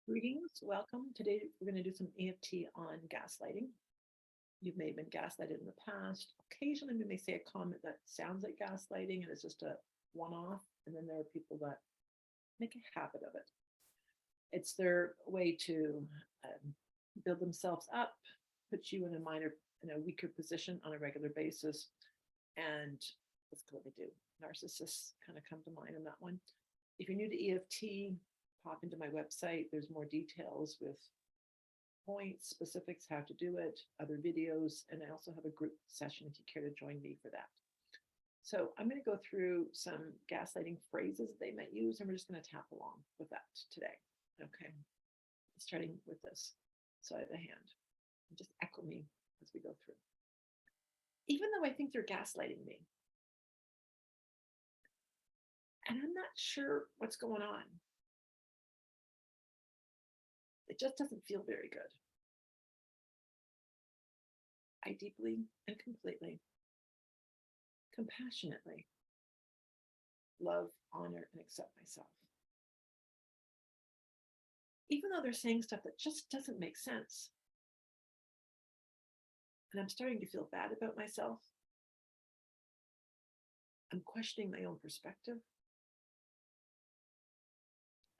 Greetings, welcome. Today we're going to do some EFT on gaslighting. You may have been gaslighted in the past. Occasionally we may say a comment that sounds like gaslighting and it's just a one-off. And then there are people that make a habit of it. It's their way to build themselves up, put you in a weaker position on a regular basis. And that's what they do. Narcissists kind of come to mind on that one. If you're new to EFT, pop into my website. There's more details with points, specifics, how to do it, other videos, and I also have a group session if you care to join me for that. So I'm going to go through some gaslighting phrases they might use, and we're just going to tap along with that today. Okay, starting with this side of the hand. Just echo me as we go through. Even though I think they're gaslighting me, and I'm not sure what's going on, it just doesn't feel very good. I deeply and completely, compassionately love, honor, and accept myself. Even though they're saying stuff that just doesn't make sense, and I'm starting to feel bad about myself, I'm questioning my own perspective,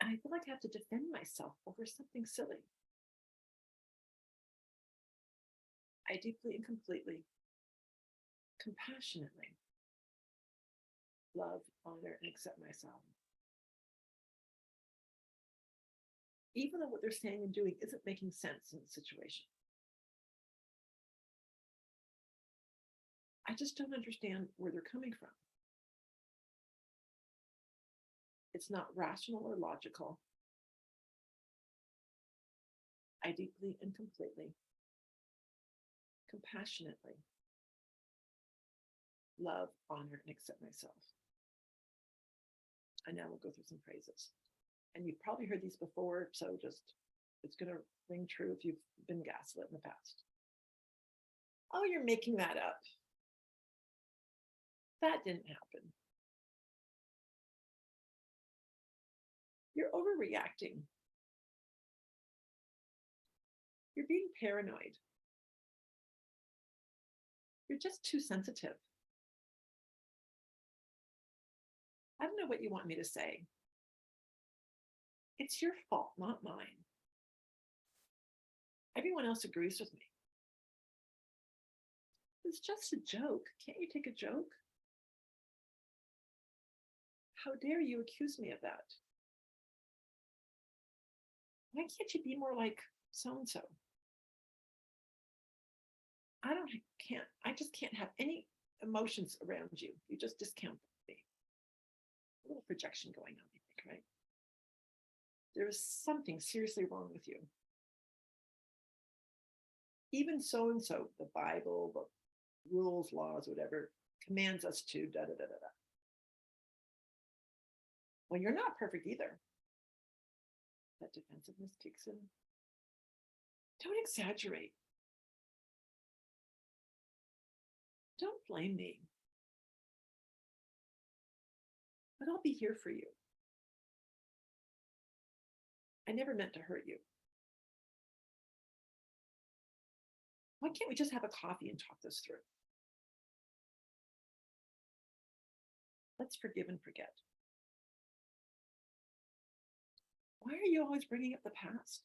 and I feel like I have to defend myself over something silly. I deeply and completely, compassionately love, honor, and accept myself. Even though what they're saying and doing isn't making sense in the situation. I just don't understand where they're coming from. It's not rational or logical. I deeply and completely, compassionately love, honor, and accept myself. And now we'll go through some phrases. And you've probably heard these before, so it's going to ring true if you've been gaslit in the past. Oh, you're making that up. That didn't happen. You're overreacting. You're being paranoid. You're just too sensitive. I don't know what you want me to say. It's your fault, not mine. Everyone else agrees with me. It's just a joke. Can't you take a joke? How dare you accuse me of that? Why can't you be more like so-and-so? I just can't have any emotions around you. You just discount me. A little projection going on, I think, right? There is something seriously wrong with you. Even so-and-so, the Bible, the rules, laws, whatever, commands us to da-da-da-da-da. Well, you're not perfect either. That defensiveness kicks in. Don't exaggerate. Don't blame me. But I'll be here for you. I never meant to hurt you. Why can't we just have a coffee and talk this through? Let's forgive and forget. Why are you always bringing up the past?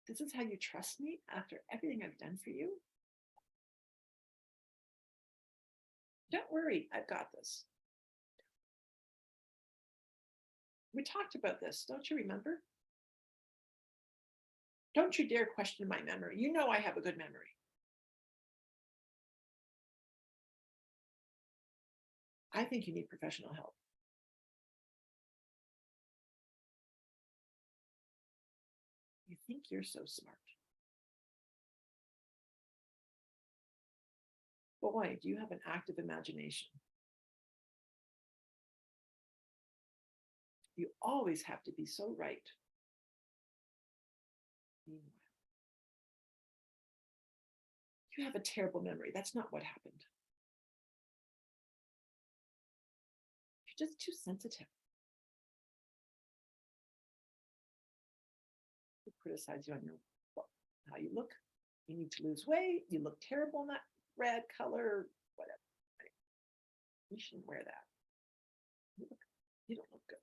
This is how you trust me after everything I've done for you? Don't worry, I've got this. We talked about this, don't you remember? Don't you dare question my memory. You know I have a good memory. I think you need professional help. You think you're so smart. Boy, do you have an active imagination. You always have to be so right. Meanwhile, you have a terrible memory. That's not what happened. You're just too sensitive. criticize you on your how you look. You need to lose weight. You look terrible in that red color, whatever. You shouldn't wear that. You don't look good.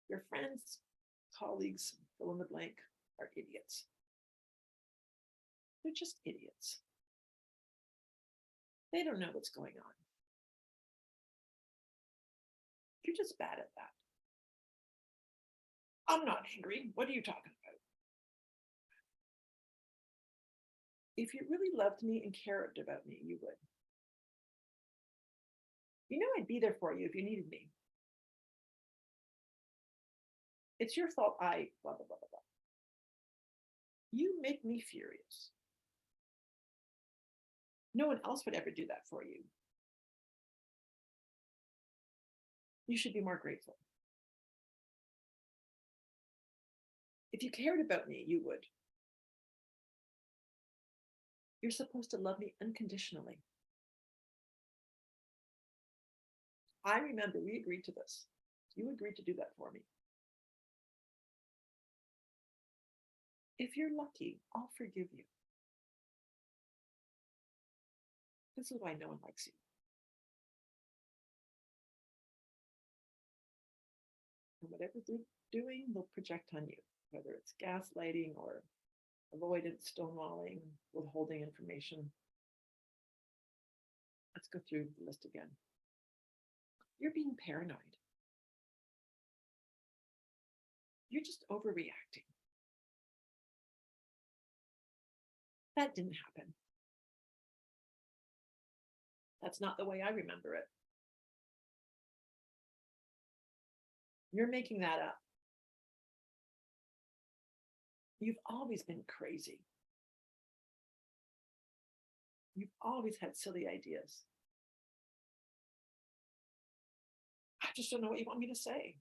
Your friends, colleagues, fill in the blank, are idiots. They're just idiots. They don't know what's going on. You're just bad at that. I'm not angry. What are you talking about? If you really loved me and cared about me, you would. You know I'd be there for you if you needed me. It's your fault I blah, blah, blah, blah, blah. You make me furious. No one else would ever do that for you. You should be more grateful. If you cared about me, you would. You're supposed to love me unconditionally. I remember we agreed to this. You agreed to do that for me. If you're lucky, I'll forgive you. This is why no one likes you. And whatever they're doing, they'll project on you, whether it's gaslighting or avoidance, stonewalling, withholding information. Let's go through the list again. You're being paranoid. You're just overreacting. That didn't happen. That's not the way I remember it. You're making that up. You've always been crazy. You've always had silly ideas. I just don't know what you want me to say.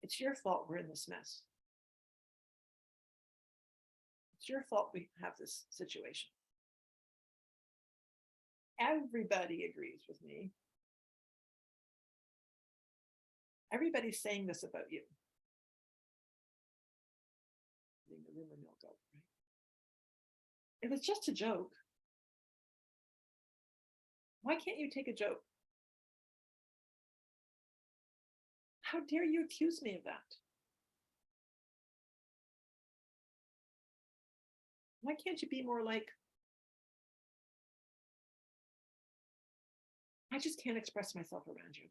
It's your fault we're in this mess. It's your fault we have this situation. Everybody agrees with me. Everybody's saying this about you. The rumor mill go, right? It was just a joke. Why can't you take a joke? How dare you accuse me of that? Why can't you be more like, I just can't express myself around you.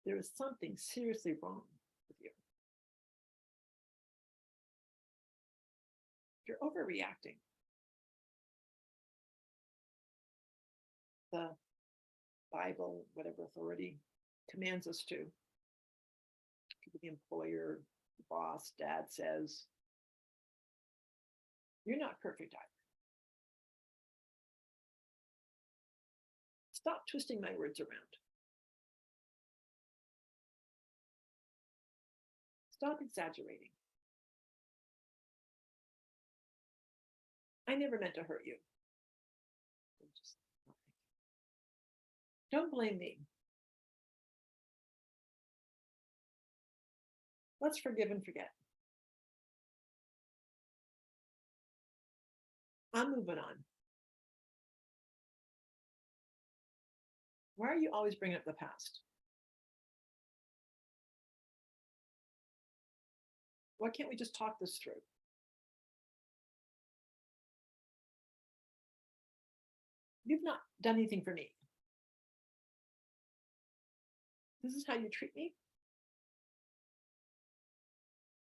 There is something seriously wrong with you. You're overreacting. The Bible, whatever authority, commands us to. The employer, the boss, dad says, you're not perfect either. Stop twisting my words around. Stop exaggerating. I never meant to hurt you. Don't blame me. Let's forgive and forget. I'm moving on. Why are you always bringing up the past? Why can't we just talk this through? You've not done anything for me. This is how you treat me?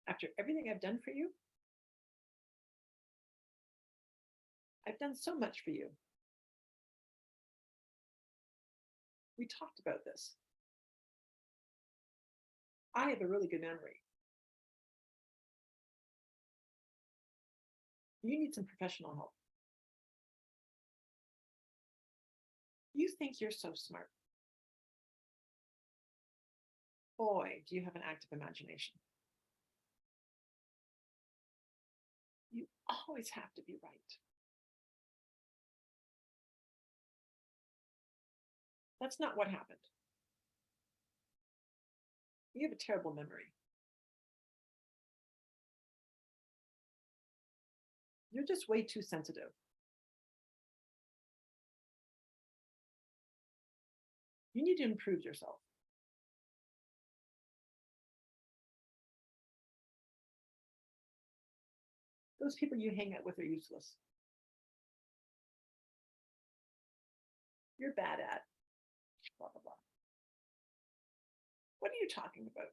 After everything I've done for you? I've done so much for you. We talked about this. I have a really good memory. You need some professional help. You think you're so smart. Boy, do you have an active imagination. You always have to be right. That's not what happened. You have a terrible memory. You're just way too sensitive. You need to improve yourself. Those people you hang out with are useless. You're bad at blah, blah, blah. What are you talking about?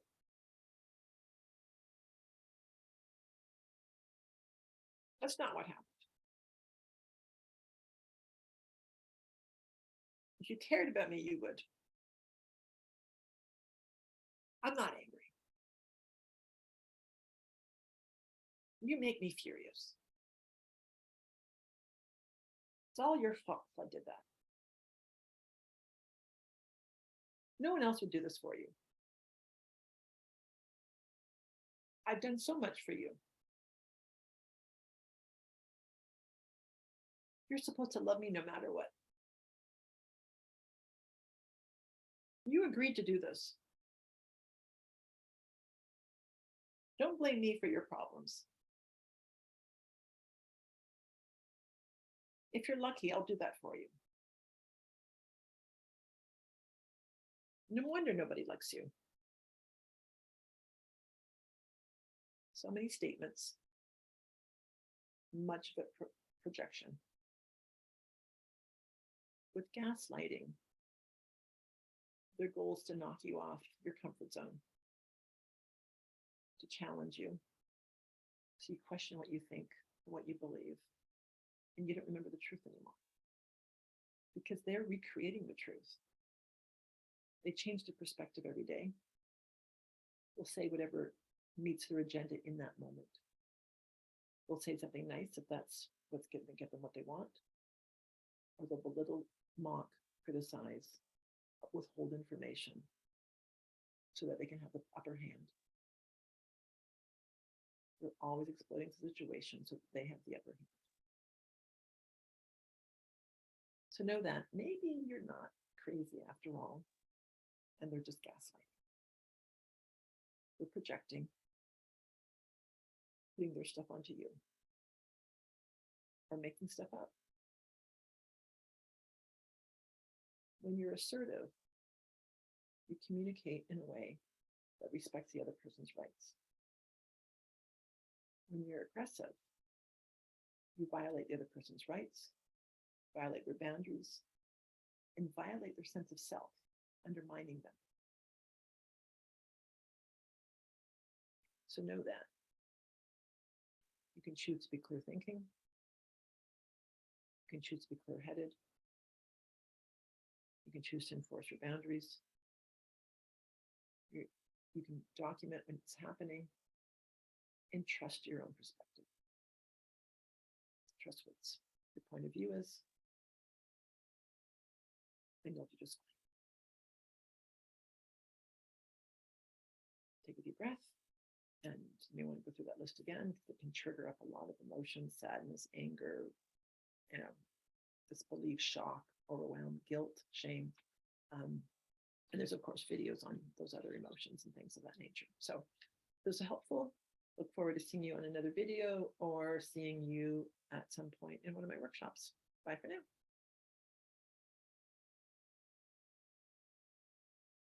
That's not what happened. If you cared about me, you would. I'm not angry. You make me furious. It's all your fault I did that. No one else would do this for you. I've done so much for you. You're supposed to love me no matter what. You agreed to do this. Don't blame me for your problems. If you're lucky, I'll do that for you. No wonder nobody likes you. So many statements, much of it projection. With gaslighting, their goal is to knock you off your comfort zone, to challenge you, so you question what you think, what you believe, and you don't remember the truth anymore. Because they're recreating the truth. They change the perspective every day. They'll say whatever meets their agenda in that moment. They'll say something nice if that's what's going to get them what they want. Or they'll belittle, mock, criticize, withhold information so that they can have the upper hand. They're always exploiting the situation so that they have the upper hand. So know that maybe you're not crazy after all, and they're just gaslighting. They're projecting, putting their stuff onto you, or making stuff up. When you're assertive, you communicate in a way that respects the other person's rights. When you're aggressive, you violate the other person's rights, violate their boundaries, and violate their sense of self, undermining them. So know that. You can choose to be clear thinking. You can choose to be clear-headed. You can choose to enforce your boundaries. You can document when it's happening and trust your own perspective. Trust what your point of view is. And you'll do just fine. Take a deep breath. And you may want to go through that list again because it can trigger up a lot of emotions, sadness, anger, disbelief, shock, overwhelm, guilt, shame. And there's, of course, videos on those other emotions and things of that nature. So those are helpful. Look forward to seeing you on another video or seeing you at some point in one of my workshops. Bye for now.